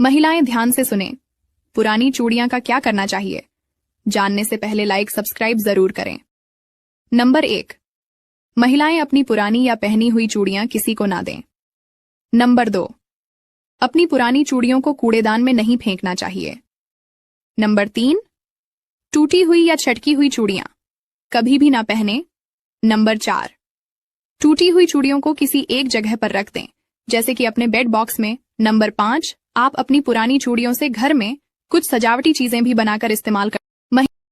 महिलाएं ध्यान से सुने, पुरानी चूड़ियां का क्या करना चाहिए जानने से पहले लाइक सब्सक्राइब जरूर करें। नंबर 1, महिलाएं अपनी पुरानी या पहनी हुई चूड़ियां किसी को ना दें। नंबर 2, अपनी पुरानी चूड़ियों को कूड़ेदान में नहीं फेंकना चाहिए। नंबर 3, टूटी हुई या छटकी हुई चूड़ियां कभी भी ना पहने। नंबर 4, टूटी हुई चूड़ियों को किसी एक जगह पर रख दें, जैसे कि अपने बेड बॉक्स में। नंबर 5, आप अपनी पुरानी चूड़ियों से घर में कुछ सजावटी चीजें भी बनाकर इस्तेमाल कर।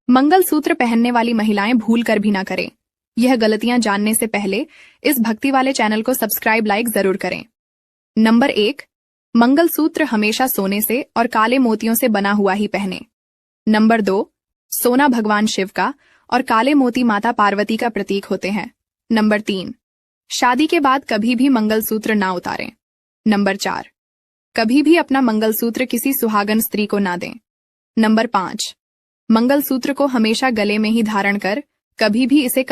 मंगलसूत्र पहनने वाली महिलाएं भूल कर भी ना करें। यह गलतियां जानने से पहले इस भक्ति वाले चैनल को सब्सक्राइब लाइक जरूर करें। नंबर 1, मंगलसूत्र हमेशा सोने से और काले मोतियों से बना हुआ ही पहने। नंबर 2, सोना भगवान शिव का और काले मोती माता पार्वती का प्रतीक होते हैं। नंबर 3, शादी के बाद कभी भी मंगलसूत्र ना उतारें। नंबर 4, कभी भी अपना मंगलसूत्र किसी सुहागन स्त्री को ना दें। नंबर 5, मंगलसूत्र को हमेशा गले में ही धारण कर कभी भी इसे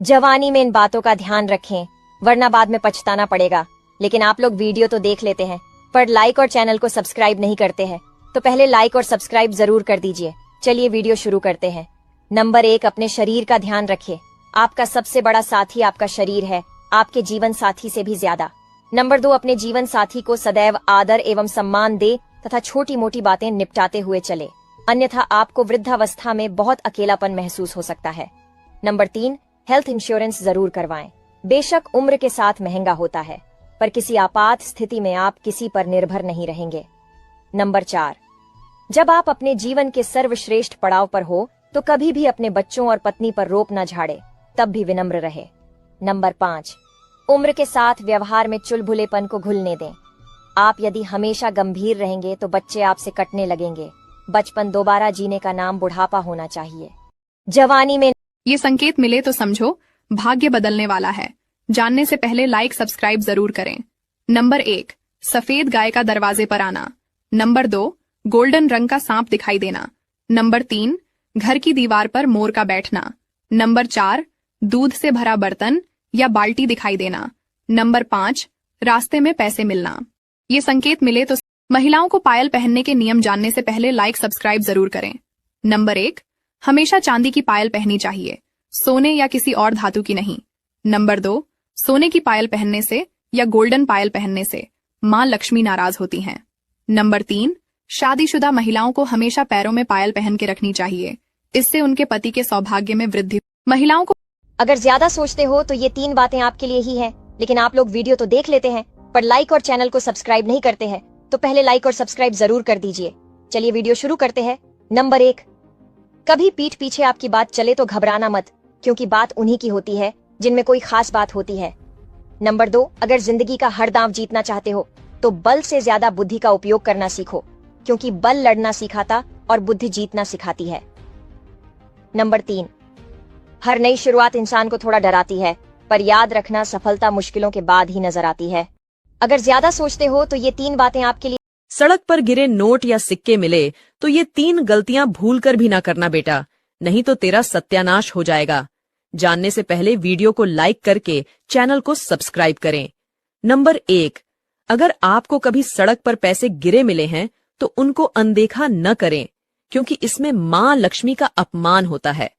जवानी में इन बातों का ध्यान रखें, वरना बाद में पछताना पड़ेगा। लेकिन आप लोग वीडियो तो देख लेते हैं, पर लाइक और चैनल को सब्सक्राइब नहीं करते हैं, तो पहले लाइक और सब्सक्राइब जरूर कर दीजिए। चलिए वीडियो शुरू करते हैं। नंबर 1, अपने शरीर का ध्यान रखिए। आपका सबसे बड़ा साथी आपका शरीर है, आपके जीवन साथी से भी ज्यादा। नंबर 2, अपने जीवन साथी को सदैव आदर एवं सम्मान दे तथा छोटी मोटी बातें निपटाते हुए चले, अन्यथा आपको वृद्धावस्था में बहुत अकेलापन महसूस हो सकता है। नंबर 3, हेल्थ इंश्योरेंस जरूर करवाएं। बेशक उम्र के साथ महंगा होता है, पर किसी आपात स्थिति में आप किसी पर निर्भर नहीं रहेंगे। नंबर 4, जब आप अपने जीवन के सर्वश्रेष्ठ पड़ाव पर हो तो कभी भी अपने बच्चों और पत्नी पर रोप न झाड़े, तब भी विनम्र रहे। नंबर 5, उम्र के साथ व्यवहार में चुलबुलेपन को घुलने दें। आप यदि हमेशा गंभीर रहेंगे तो बच्चे आपसे कटने लगेंगे। बचपन दोबारा जीने का नाम बुढ़ापा होना चाहिए। जवानी में ये संकेत मिले तो समझो भाग्य बदलने वाला है। जानने से पहले लाइक सब्सक्राइब जरूर करें। नंबर 1, सफेद गाय का दरवाजे पर आना। नंबर 2, गोल्डन रंग का सांप दिखाई देना। नंबर 3, घर की दीवार पर मोर का बैठना। नंबर 4, दूध से भरा बर्तन या बाल्टी दिखाई देना। नंबर 5, रास्ते में पैसे मिलना। ये संकेत मिले तो महिलाओं को पायल पहनने के नियम जानने से पहले लाइक सब्सक्राइब जरूर करें। नंबर 1, हमेशा चांदी की पायल पहननी चाहिए, सोने या किसी और धातु की नहीं। नंबर 2, सोने की पायल पहनने से या गोल्डन पायल पहनने से मां लक्ष्मी नाराज होती हैं। नंबर 3, शादीशुदा महिलाओं को हमेशा पैरों में पायल पहन के रखनी चाहिए, इससे उनके पति के सौभाग्य में वृद्धि। महिलाओं को अगर ज्यादा सोचते हो तो ये 3 बातें आपके लिए ही हैं, लेकिन आप लोग वीडियो तो देख लेते हैं, पर लाइक और चैनल को सब्सक्राइब नहीं करते हैं, तो पहले लाइक और सब्सक्राइब जरूर कर दीजिए। चलिए वीडियो शुरू करते हैं। नंबर 1, कभी पीठ पीछे आपकी बात चले तो घबराना मत, क्योंकि बात उन्हीं की होती है जिनमें कोई खास बात होती है। नंबर 2, अगर जिंदगी का हर दांव जीतना चाहते हो तो बल से ज्यादा बुद्धि का उपयोग करना सीखो, क्योंकि बल लड़ना सिखाता और बुद्धि जीतना सिखाती है। नंबर 3, हर नई शुरुआत इंसान को थोड़ा डराती है, पर याद रखना सफलता मुश्किलों के बाद ही नजर आती है। अगर ज्यादा सोचते हो तो ये 3 बातें आपके लिए। सड़क पर गिरे नोट या सिक्के मिले तो ये 3 गलतियां भूल कर भी ना करना बेटा, नहीं तो तेरा सत्यानाश हो जाएगा। जानने से पहले वीडियो को लाइक करके चैनल को सब्सक्राइब करें। नंबर 1, अगर आपको कभी सड़क पर पैसे गिरे मिले हैं तो उनको अनदेखा न करें, क्योंकि इसमें मां लक्ष्मी का अपमान होता है।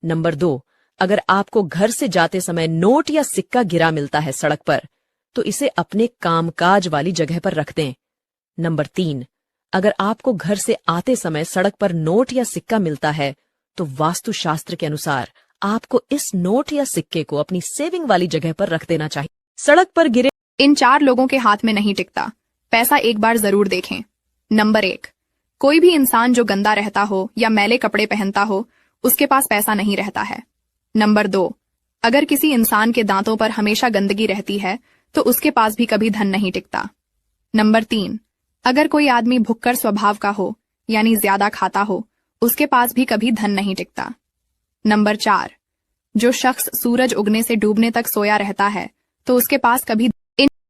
नंबर 2, अगर आपको घर से जाते समय नोट या सिक्का गिरा मिलता है सड़क पर, तो इसे अपने कामकाज वाली जगह पर रख दें। नंबर 3, अगर आपको घर से आते समय सड़क पर नोट या सिक्का मिलता है तो वास्तुशास्त्र के अनुसार आपको इस नोट या सिक्के को अपनी सेविंग वाली जगह पर रख देना चाहिए। सड़क पर गिरे इन 4 लोगों के हाथ में नहीं टिकता, पैसा एक बार जरूर देखें। नंबर 1, कोई भी इंसान जो गंदा रहता हो या मैले कपड़े पहनता हो उसके पास पैसा नहीं रहता है। नंबर 2, अगर किसी इंसान के दांतों पर हमेशा गंदगी रहती है तो उसके पास भी कभी धन नहीं टिकता। नंबर 3, अगर कोई आदमी भुक्कड़ स्वभाव का हो यानी ज्यादा खाता हो, उसके पास भी कभी धन नहीं टिकता। नंबर 4, जो शख्स सूरज उगने से डूबने तक सोया रहता है तो उसके पास कभी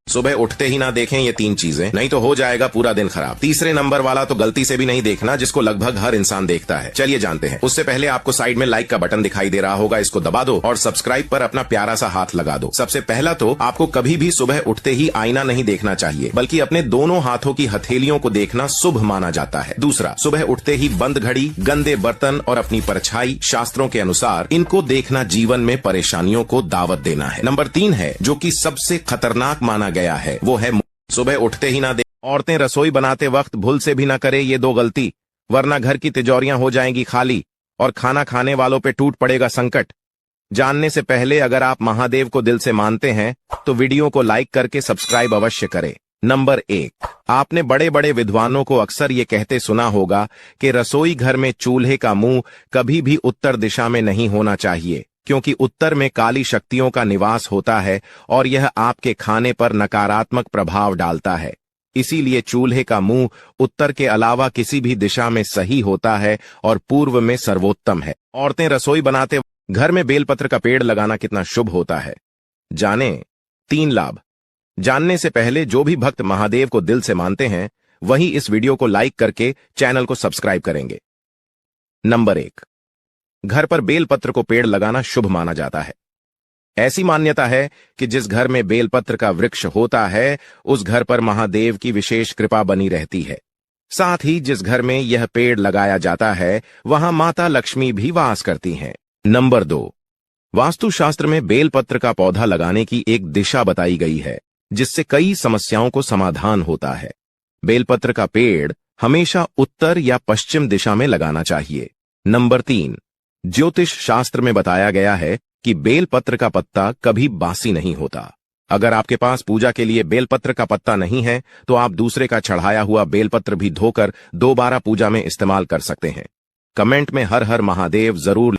सुबह उठते ही ना देखें ये 3 चीजें, नहीं तो हो जाएगा पूरा दिन खराब। तीसरे नंबर वाला तो गलती से भी नहीं देखना, जिसको लगभग हर इंसान देखता है। चलिए जानते हैं। उससे पहले आपको साइड में लाइक का बटन दिखाई दे रहा होगा, इसको दबा दो और सब्सक्राइब पर अपना प्यारा सा हाथ लगा दो। सबसे पहला तो आपको कभी भी सुबह उठते ही आईना नहीं देखना चाहिए, बल्कि अपने दोनों हाथों की हथेलियों को देखना शुभ माना जाता है। दूसरा, सुबह उठते ही बंद घड़ी, गंदे बर्तन और अपनी परछाई शास्त्रों के अनुसार इनको देखना जीवन में परेशानियों को दावत देना है। नंबर 3 है, जो कि सबसे खतरनाक माना गया है, वो है सुबह उठते ही ना देख। औरतें रसोई बनाते वक्त भूल से भी ना करे ये 2 गलती, वरना घर की तिजोरियां हो जाएंगी खाली और खाना खाने वालों पे टूट पड़ेगा संकट। जानने से पहले अगर आप महादेव को दिल से मानते हैं तो वीडियो को लाइक करके सब्सक्राइब अवश्य करें। नंबर 1, आपने बड़े बड़े विद्वानों को अक्सर ये कहते सुना होगा कि रसोई घर में चूल्हे का मुंह कभी भी उत्तर दिशा में नहीं होना चाहिए, क्योंकि उत्तर में काली शक्तियों का निवास होता है और यह आपके खाने पर नकारात्मक प्रभाव डालता है। इसीलिए चूल्हे का मुंह उत्तर के अलावा किसी भी दिशा में सही होता है और पूर्व में सर्वोत्तम है। औरतें रसोई बनाते घर में बेलपत्र का पेड़ लगाना कितना शुभ होता है, जाने 3 लाभ। जानने से पहले जो भी भक्त महादेव को दिल से मानते हैं वही इस वीडियो को लाइक करके चैनल को सब्सक्राइब करेंगे। नंबर 1, घर पर बेलपत्र को पेड़ लगाना शुभ माना जाता है। ऐसी मान्यता है कि जिस घर में बेलपत्र का वृक्ष होता है उस घर पर महादेव की विशेष कृपा बनी रहती है। साथ ही जिस घर में यह पेड़ लगाया जाता है वहां माता लक्ष्मी भी वास करती हैं। नंबर 2, वास्तुशास्त्र में बेलपत्र का पौधा लगाने की एक दिशा बताई गई है, जिससे कई समस्याओं को समाधान होता है। बेलपत्र का पेड़ हमेशा उत्तर या पश्चिम दिशा में लगाना चाहिए। नंबर 3, ज्योतिष शास्त्र में बताया गया है कि बेलपत्र का पत्ता कभी बासी नहीं होता। अगर आपके पास पूजा के लिए बेलपत्र का पत्ता नहीं है तो आप दूसरे का चढ़ाया हुआ बेलपत्र भी धोकर दोबारा पूजा में इस्तेमाल कर सकते हैं। कमेंट में हर हर महादेव जरूर